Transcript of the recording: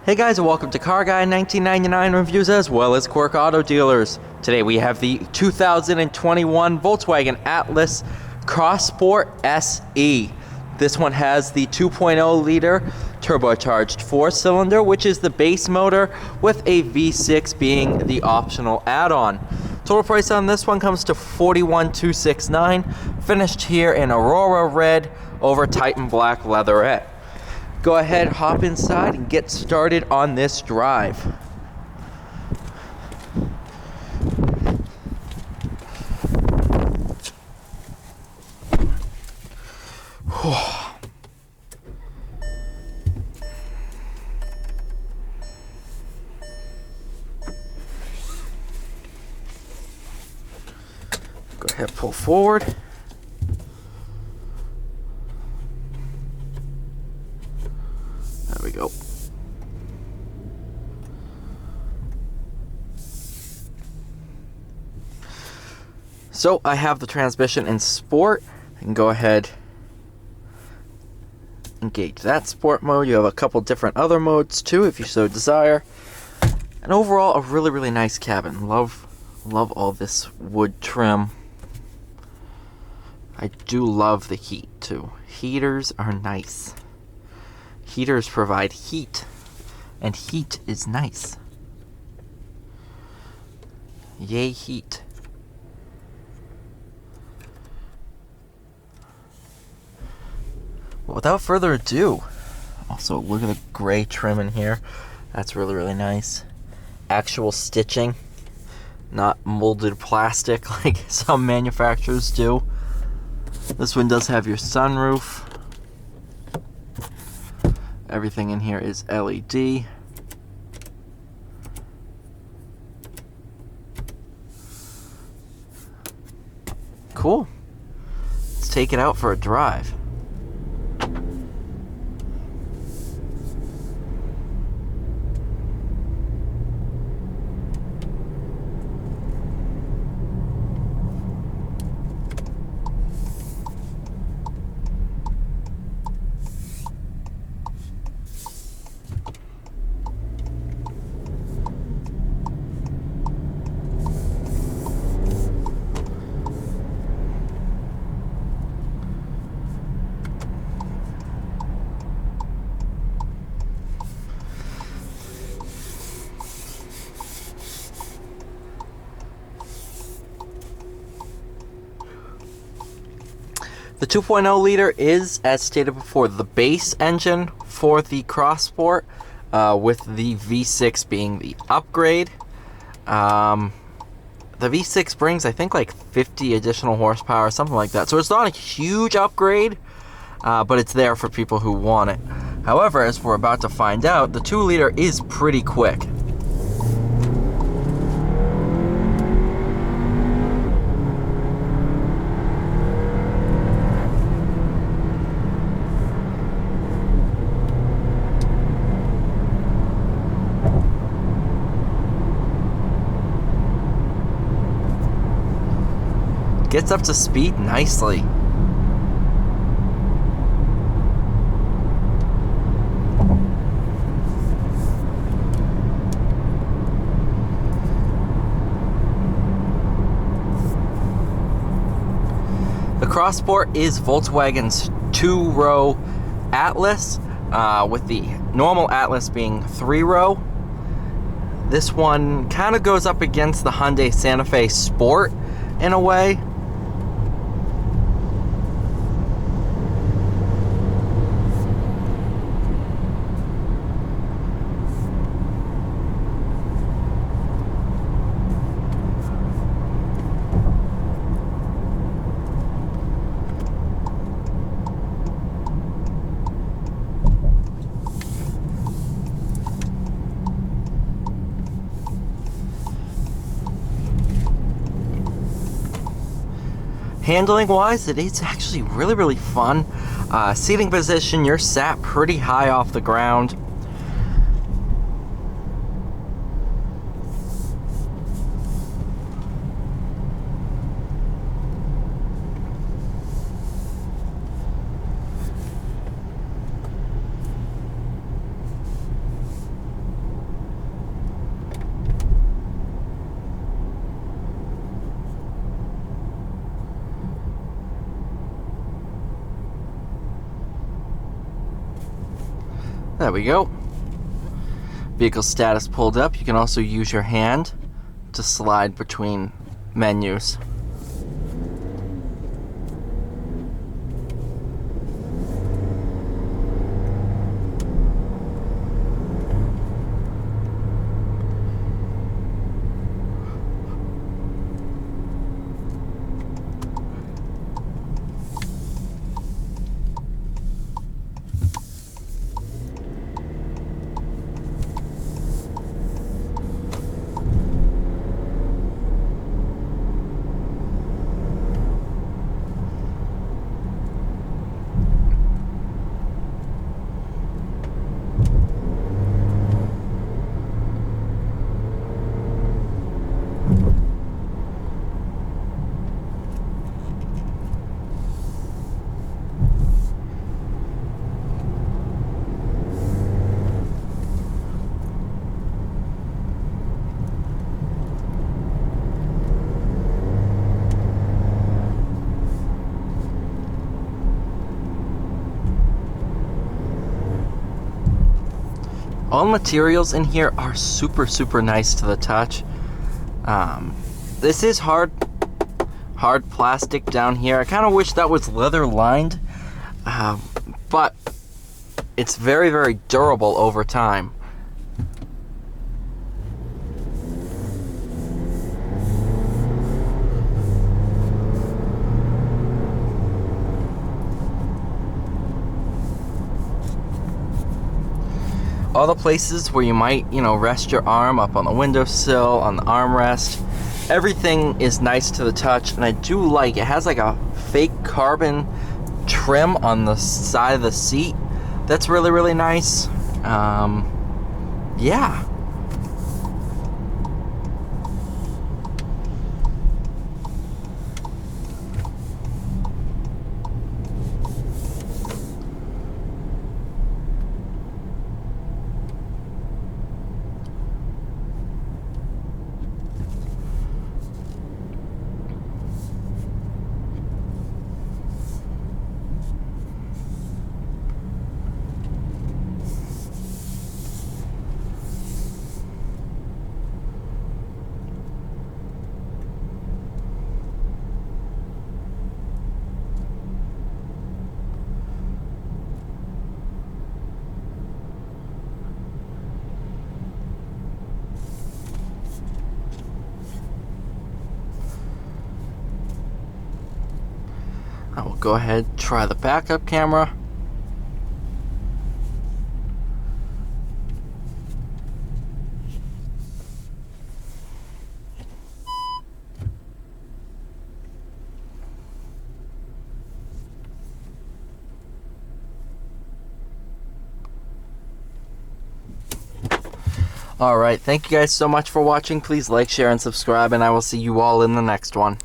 Hey guys, and welcome to Car Guy 1999 Reviews as well as Quirk Auto Dealers. Today we have the 2021 Volkswagen Atlas Cross Sport SE. This one has the 2.0 liter turbocharged 4-cylinder, which is the base motor, with a V6 being the optional add-on. Total price on this one comes to $41,269, finished here in Aurora Red over Titan Black Leatherette. Go ahead, hop inside, and get started on this drive. Go ahead, pull forward. There we go. So I have the transmission in sport. I can go ahead, engage that sport mode. You have a couple different other modes too if you so desire. And overall, a really nice cabin. Love all this wood trim. I do love the heat too. Heaters are nice. Heaters provide heat, and heat is nice. Yay, heat. Well, without further ado, also look at the gray trim in here. That's really nice. Actual stitching, not molded plastic like some manufacturers do. This one does have your sunroof. Everything in here is LED. Cool. Let's take it out for a drive. The 2.0 liter is, as stated before, the base engine for the Cross Sport, with the V6 being the upgrade. The V6 brings, I think, like 50 additional horsepower, something like that. So it's not a huge upgrade, but it's there for people who want it. However, as we're about to find out, the 2 liter is pretty quick. Gets up to speed nicely. The Cross Sport is Volkswagen's 2-row Atlas, with the normal Atlas being 3-row. This one kind of goes up against the Hyundai Santa Fe Sport in a way. Handling wise, it is actually really fun. Seating position, you're sat pretty high off the ground. There we go. Vehicle status pulled up. You can also use your hand to slide between menus. All materials in here are super nice to the touch. This is hard plastic down here. I kind of wish that was leather lined, but it's very durable over time. All the places where you might, rest your arm up on the windowsill, on the armrest, everything is nice to the touch, and I do like, it has like a fake carbon trim on the side of the seat. That's really nice. Yeah. I will go ahead and try the backup camera. Alright, thank you guys so much for watching. Please like, share, and subscribe, and I will see you all in the next one.